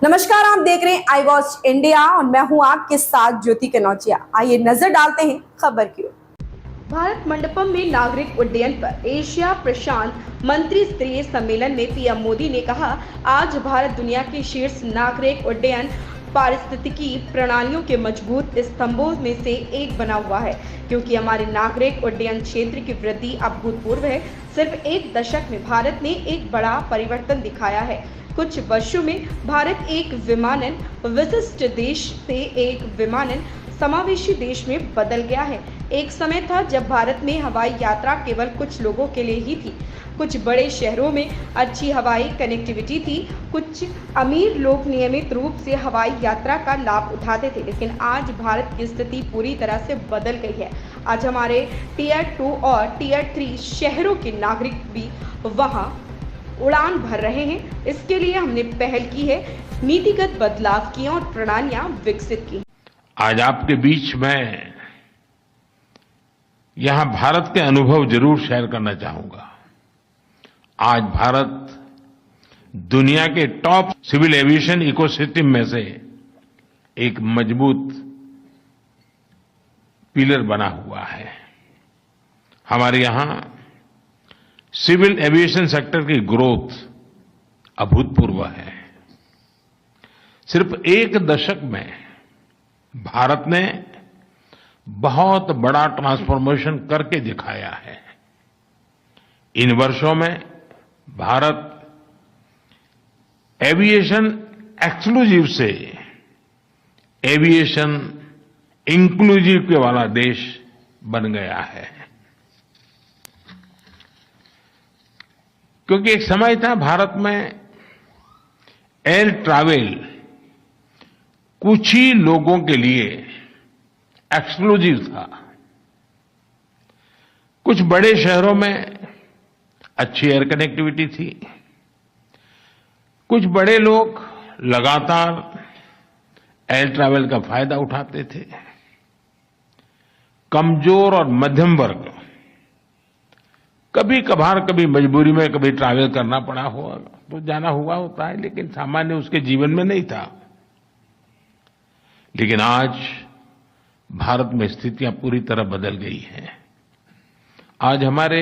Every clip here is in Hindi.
नमस्कार, आप देख रहे हैं आई वॉच इंडिया और मैं हूं आपके साथ ज्योति कनौजिया। आइए नजर डालते हैं खबर की ओर। भारत मंडपम में नागरिक उड्डयन पर एशिया प्रशांत मंत्री स्तरीय सम्मेलन में पीएम मोदी ने कहा, आज भारत दुनिया के शीर्ष नागरिक उड्डयन पारिस्थितिकी प्रणालियों के मजबूत स्तंभों में से एक बना हुआ है, क्योंकि हमारे नागरिक उड्डयन क्षेत्र की वृद्धि अभूतपूर्व है। सिर्फ एक दशक में भारत ने एक बड़ा परिवर्तन दिखाया है। कुछ वर्षों में भारत एक विमानन विशिष्ट देश से एक विमानन समावेशी देश में बदल गया है। एक समय था जब भारत में हवाई यात्रा केवल कुछ लोगों के लिए ही थी। कुछ बड़े शहरों में अच्छी हवाई कनेक्टिविटी थी, कुछ अमीर लोग नियमित रूप से हवाई यात्रा का लाभ उठाते थे, लेकिन आज भारत की स्थिति पूरी तरह से बदल गई है। आज हमारे टीयर 2 और टीयर 3 शहरों के नागरिक भी वहां उड़ान भर रहे हैं। इसके लिए हमने पहल की है, नीतिगत बदलाव किए और प्रणालियां विकसित की। आज आपके बीच में यहां भारत के अनुभव जरूर शेयर करना चाहूंगा। आज भारत दुनिया के टॉप सिविल एविएशन इकोसिस्टम में से एक मजबूत पिलर बना हुआ है। हमारे यहां सिविल एविएशन सेक्टर की ग्रोथ अभूतपूर्व है। सिर्फ एक दशक में भारत ने बहुत बड़ा ट्रांसफॉर्मेशन करके दिखाया है। इन वर्षों में भारत एविएशन एक्सक्लूसिव से एविएशन इंक्लूसिव के वाला देश बन गया है, क्योंकि एक समय था भारत में एयर ट्रैवल कुछ ही लोगों के लिए एक्सक्लूसिव था। कुछ बड़े शहरों में अच्छी एयर कनेक्टिविटी थी। कुछ बड़े लोग लगातार एयर ट्रैवल का फायदा उठाते थे। कमजोर और मध्यम वर्ग कभी कभार, कभी मजबूरी में कभी ट्रैवल करना पड़ा हो तो जाना हुआ होता है, लेकिन सामान्य उसके जीवन में नहीं था। लेकिन आज भारत में स्थितियां पूरी तरह बदल गई हैं। आज हमारे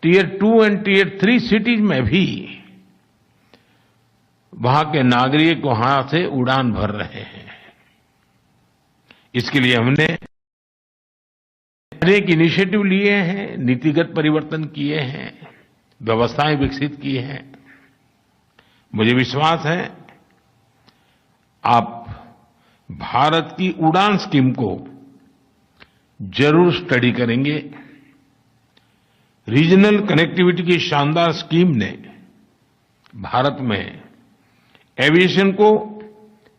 टीयर 2 और टीयर 3 सिटीज में भी वहां के नागरिक वहां से उड़ान भर रहे हैं। इसके लिए हमने अनेक इनिशिएटिव लिए हैं, नीतिगत परिवर्तन किए हैं, व्यवस्थाएं विकसित की हैं। मुझे विश्वास है आप भारत की उड़ान स्कीम को जरूर स्टडी करेंगे। रीजनल कनेक्टिविटी की शानदार स्कीम ने भारत में एविएशन को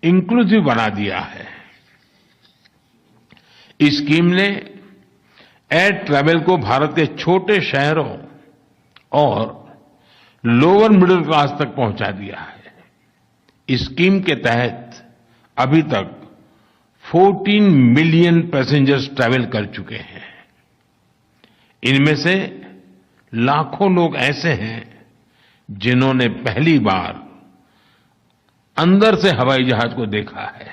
इंक्लूसिव बना दिया है। इस स्कीम ने एयर ट्रैवल को भारत के छोटे शहरों और लोअर मिडिल क्लास तक पहुंचा दिया है। इस स्कीम के तहत अभी तक 14 मिलियन पैसेंजर्स ट्रैवल कर चुके हैं। इनमें से लाखों लोग ऐसे हैं जिन्होंने पहली बार अंदर से हवाई जहाज को देखा है।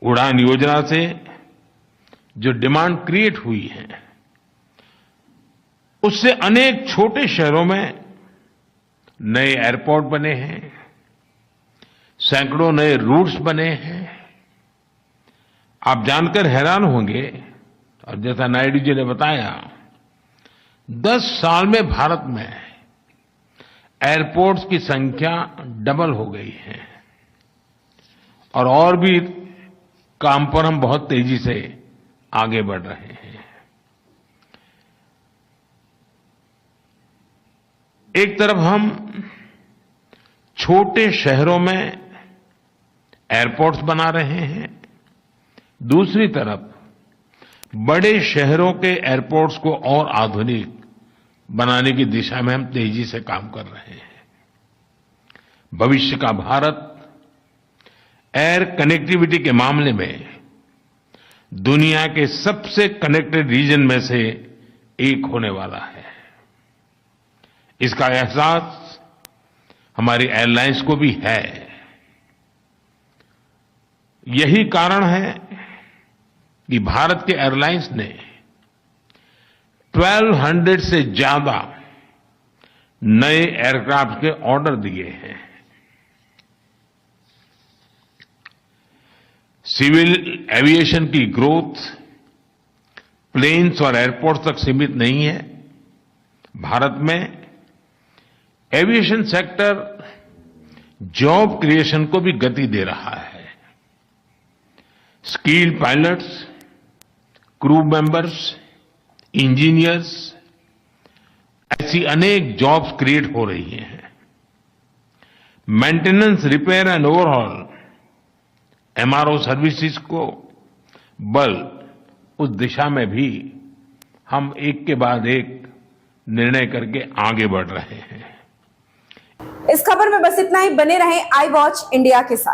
उड़ान योजना से जो डिमांड क्रिएट हुई है, उससे अनेक छोटे शहरों में नए एयरपोर्ट बने हैं, सैकड़ों नए रूट्स बने हैं। आप जानकर हैरान होंगे, और जैसा नायडू जी ने बताया, 10 साल में भारत में एयरपोर्ट्स की संख्या डबल हो गई है और भी काम पर हम बहुत तेजी से आगे बढ़ रहे हैं। एक तरफ हम छोटे शहरों में एयरपोर्ट्स बना रहे हैं, दूसरी तरफ बड़े शहरों के एयरपोर्ट्स को और आधुनिक बनाने की दिशा में हम तेजी से काम कर रहे हैं। भविष्य का भारत एयर कनेक्टिविटी के मामले में दुनिया के सबसे कनेक्टेड रीजन में से एक होने वाला है। इसका एहसास हमारी एयरलाइंस को भी है। यही कारण है कि भारत के एयरलाइंस ने 1200 से ज्यादा नए एयरक्राफ्ट के ऑर्डर दिए हैं। सिविल एविएशन की ग्रोथ प्लेन्स और एयरपोर्ट तक सीमित नहीं है। भारत में एविएशन सेक्टर जॉब क्रिएशन को भी गति दे रहा है। Skilled pilots, crew members, engineers, ऐसी अनेक जॉब्स क्रिएट हो रही हैं। Maintenance, repair and overhaul MRO services को बल, उस दिशा में भी हम एक के बाद एक निर्णय करके आगे बढ़ रहे हैं। इस खबर में बस इतना ही। बने रहें आई वॉच इंडिया के साथ।